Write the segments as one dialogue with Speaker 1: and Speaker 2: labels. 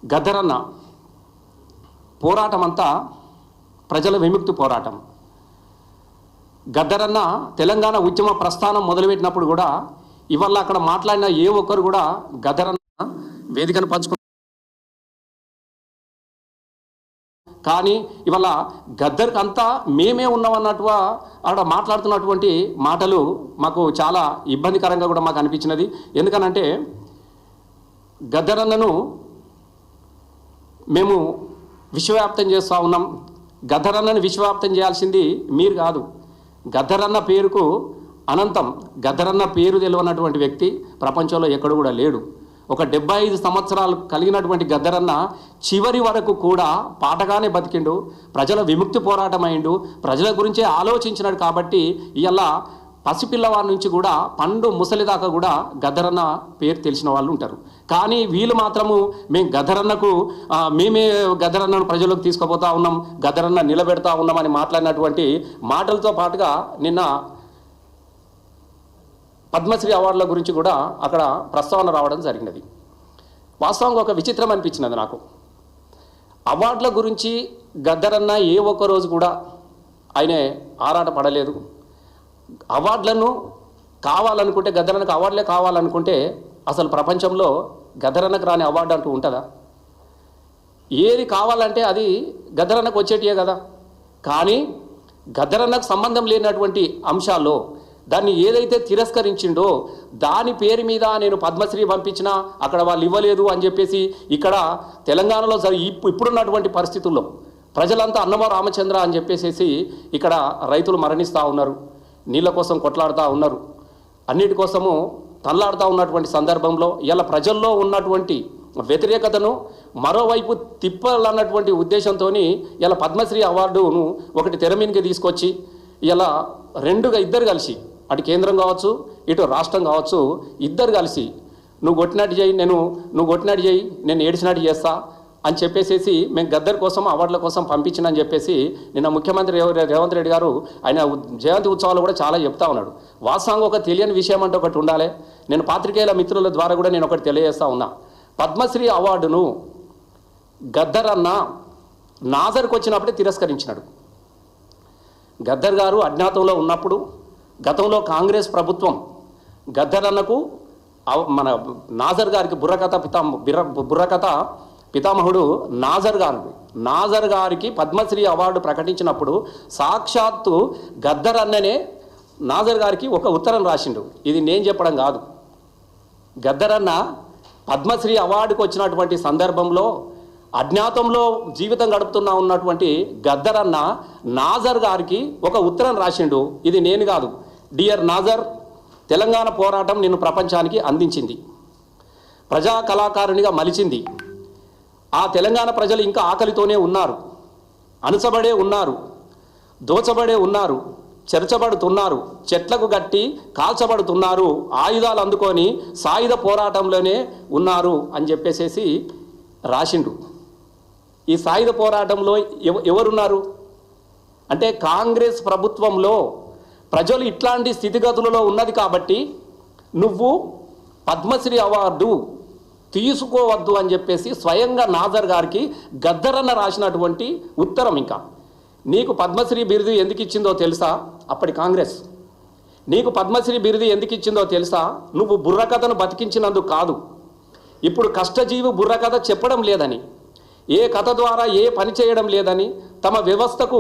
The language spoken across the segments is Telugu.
Speaker 1: గద్దరన్న పోరాటం అంతా ప్రజల విముక్తి పోరాటం. గద్దరన్న తెలంగాణ ఉద్యమ ప్రస్థానం మొదలుపెట్టినప్పుడు కూడా ఇవాళ అక్కడ మాట్లాడిన ఏ ఒక్కరు కూడా గద్దరన్న వేదికను పంచుకు, కానీ ఇవాళ గద్దర్కి అంతా మేమే ఉన్నామన్నట్టుగా అక్కడ మాట్లాడుతున్నటువంటి మాటలు మాకు చాలా ఇబ్బందికరంగా కూడా మాకు అనిపించినది. ఎందుకనంటే గద్దరన్నను మేము విశ్వవ్యాప్తం చేస్తూ ఉన్నాం. గద్దరన్నను విశ్వవ్యాప్తం చేయాల్సింది మీరు కాదు. గద్దరన్న పేరుకు అనంతం. గద్దరన్న పేరు తెలియనటువంటి వ్యక్తి ప్రపంచంలో ఎక్కడ కూడా లేడు. ఒక 75 సంవత్సరాలు కలిగినటువంటి గద్దరన్న చివరి వరకు కూడా పాటగానే బతికిండు. ప్రజల విముక్తి పోరాటం అయిండు. ప్రజల గురించే ఆలోచించినాడు. కాబట్టి ఇలా పసిపిల్లవారి నుంచి కూడా పండు ముసలి దాకా కూడా గద్దరన్న పేరు తెలిసిన వాళ్ళు ఉంటారు. కానీ వీళ్ళు మాత్రము మేము గద్దరన్నకు మేమే గద్దరన్నను ప్రజలకు తీసుకుపోతా ఉన్నాం, గద్దరన్న నిలబెడతా ఉన్నామని మాట్లాడినటువంటి మాటలతో పాటుగా నిన్న పద్మశ్రీ అవార్డుల గురించి కూడా అక్కడ ప్రస్తావన రావడం జరిగినది. వాస్తవంగా ఒక విచిత్రం అనిపించినది నాకు. అవార్డుల గురించి గద్దరన్న ఏ ఒక్క రోజు కూడా ఆయన ఆరాట పడలేదు. అవార్డులను కావాలనుకుంటే, గద్దరన్నకు అవార్డులే కావాలనుకుంటే అసలు ప్రపంచంలో గద్దరన్నకు రాని అవార్డు అంటూ ఉంటుందా? ఏది కావాలంటే అది గద్దరన్నకు వచ్చేటియే కదా. కానీ గద్దరన్నకు సంబంధం లేనటువంటి అంశాల్లో దాన్ని ఏదైతే తిరస్కరించిండో దాని పేరు మీద నేను పద్మశ్రీ పంపించినా అక్కడ వాళ్ళు ఇవ్వలేదు అని చెప్పేసి ఇక్కడ తెలంగాణలో ఇప్పుడున్నటువంటి పరిస్థితుల్లో ప్రజలంతా అన్నమో రామచంద్ర అని చెప్పేసి ఇక్కడ రైతులు మరణిస్తూ ఉన్నారు, నీళ్ళ కోసం కొట్లాడుతూ ఉన్నారు, అన్నిటి కోసము తనలాడుతూ ఉన్నటువంటి సందర్భంలో ఇలా ప్రజల్లో ఉన్నటువంటి వ్యతిరేకతను మరోవైపు తిప్పాలన్నటువంటి ఉద్దేశంతో ఇలా పద్మశ్రీ అవార్డును ఒకటి తెర మీదకి తీసుకొచ్చి ఇలా ఇద్దరు కలిసి, అటు కేంద్రం కావచ్చు ఇటు రాష్ట్రం కావచ్చు, ఇద్దరు కలిసి నువ్వు కొట్టినట్టు చేయి, నువ్వు కొట్టినట్టు చేయి, నేను ఏడిచినట్టు చేస్తా అని చెప్పేసి మేము గద్దర్ కోసం అవార్డుల కోసం పంపించినని చెప్పేసి నిన్న ముఖ్యమంత్రి రేవంత్ రెడ్డి గారు ఆయన జయంతి ఉత్సవాలు కూడా చాలా చెప్తా ఉన్నాడు. వాస్తవంగా ఒక తెలియని విషయం అంటే ఒకటి ఉండాలి. నేను పాత్రికేయుల మిత్రుల ద్వారా కూడా నేను ఒకటి తెలియజేస్తా ఉన్నా. పద్మశ్రీ అవార్డును గద్దర్ అన్న నాజర్కి వచ్చినప్పుడే తిరస్కరించినాడు. గద్దర్ గారు అజ్ఞాతంలో ఉన్నప్పుడు గతంలో కాంగ్రెస్ ప్రభుత్వం గద్దర్ అన్నకు మన నాజర్ గారికి బుర్రకథ పితామహుడు నాజర్ గారికి పద్మశ్రీ అవార్డు ప్రకటించినప్పుడు సాక్షాత్తు గద్దర్ అన్ననే నాజర్ గారికి ఒక ఉత్తరం రాసిండు. ఇది నేను చెప్పడం కాదు. గద్దర్ అన్న పద్మశ్రీ అవార్డుకు వచ్చినటువంటి సందర్భంలో అజ్ఞాతంలో జీవితం గడుపుతున్నా ఉన్నటువంటి గద్దర్ అన్న నాజర్ గారికి ఒక ఉత్తరం రాసిండు. ఇది నేను కాదు. డియర్ నాజర్, తెలంగాణ పోరాటం నిన్ను ప్రపంచానికి అందించింది, ప్రజా కళాకారునిగా మలిచింది. ఆ తెలంగాణ ప్రజలు ఇంకా ఆకలితోనే ఉన్నారు, అణచబడే ఉన్నారు, దోచబడే ఉన్నారు, చెరచబడుతున్నారు, చెట్లకు గట్టి కాల్చబడుతున్నారు, ఆయుధాలు అందుకొని సాయుధ పోరాటంలోనే ఉన్నారు అని చెప్పేసి రాసిండు. ఈ సాయుధ పోరాటంలో ఎవరున్నారు అంటే కాంగ్రెస్ ప్రభుత్వంలో ప్రజలు ఇట్లాంటి స్థితిగతులలో ఉన్నది కాబట్టి నువ్వు పద్మశ్రీ అవార్డు తీసుకోవద్దు అని చెప్పేసి స్వయంగా నాజర్ గారికి గద్దరన్న రాసినటువంటి ఉత్తరం. ఇంకా నీకు పద్మశ్రీ బిరుదు ఎందుకు ఇచ్చిందో తెలుసా? అప్పటి కాంగ్రెస్ నీకు పద్మశ్రీ బిరుదు ఎందుకు ఇచ్చిందో తెలుసా? నువ్వు బుర్రకథను బతికించినందుకు కాదు. ఇప్పుడు కష్టజీవి బుర్రకథ చెప్పడం లేదని, ఏ కథ ద్వారా ఏ పని చేయడం లేదని, తమ వ్యవస్థకు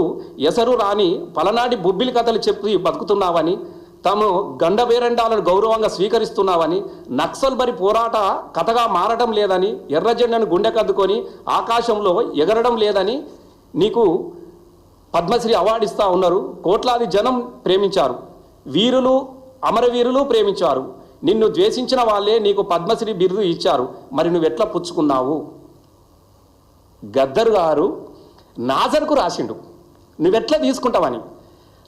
Speaker 1: ఎసరు రాని పలనాటి బొబ్బిలి కథలు చెప్పి బతుకుతున్నావని, తాము గండబేరండాలను గౌరవంగా స్వీకరిస్తున్నావని, నక్సల్బరి పోరాట కథగా మారడం లేదని, ఎర్రజెండను గుండెకద్దుకొని ఆకాశంలో ఎగరడం లేదని నీకు పద్మశ్రీ అవార్డు ఇస్తూ ఉన్నారు. కోట్లాది జనం ప్రేమించారు, వీరులు అమరవీరులు ప్రేమించారు. నిన్ను ద్వేషించిన వాళ్ళే నీకు పద్మశ్రీ బిరుదు ఇచ్చారు. మరి నువ్వెట్లా పుచ్చుకున్నావు? గద్దర్ గారు నాజర్కు రాసిండు, నువ్వెట్లా తీసుకుంటావని.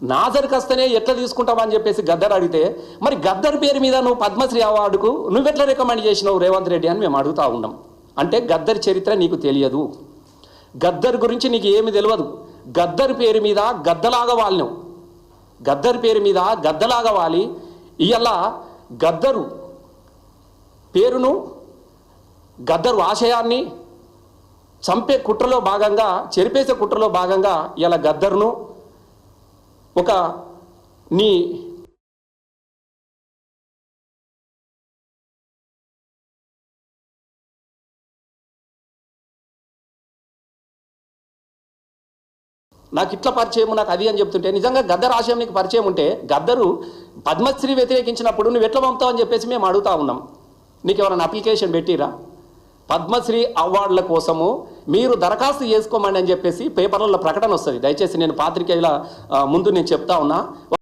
Speaker 1: నాజర్కి వస్తేనే ఎట్లా తీసుకుంటావా అని చెప్పేసి గద్దర్ అడిగితే, మరి గద్దర్ పేరు మీద నువ్వు పద్మశ్రీ అవార్డుకు నువ్వెట్లా రికమెండ్ చేసినావు రేవంత్ రెడ్డి అని మేము అడుగుతూ ఉన్నాం. అంటే గద్దర్ చరిత్ర నీకు తెలియదు, గద్దర్ గురించి నీకు ఏమి తెలియదు. గద్దర్ పేరు మీద గద్దలాగా వాలినావు, గద్దర్ పేరు మీద గద్దలాగా వాలి ఇవాళ గద్దరు పేరును, గద్దరు ఆశయాన్ని, చంపే కుట్రలో భాగంగా, చెరిపేసే కుట్రలో భాగంగా ఇలా గద్దర్ను ఒక నీ నాకు ఇట్లా పరిచయం, నాకు అది అని చెప్తుంటే, నిజంగా గద్దర్ ఆశయం నీకు పరిచయం ఉంటే గద్దరు పద్మశ్రీ వ్యతిరేకించినప్పుడు నువ్వు ఎట్లా పంపుతావు అని చెప్పేసి మేము అడుగుతా ఉన్నాం. నీకు ఎవరైనా అప్లికేషన్ పెట్టిరా? పద్మశ్రీ అవార్డుల కోసము మీరు దరఖాస్తు చేసుకోమండి అని చెప్పేసి పేపర్లలో ప్రకటన వస్తుంది. దయచేసి నేను పాత్రికేయుల ముందు నేను చెప్తా ఉన్నా.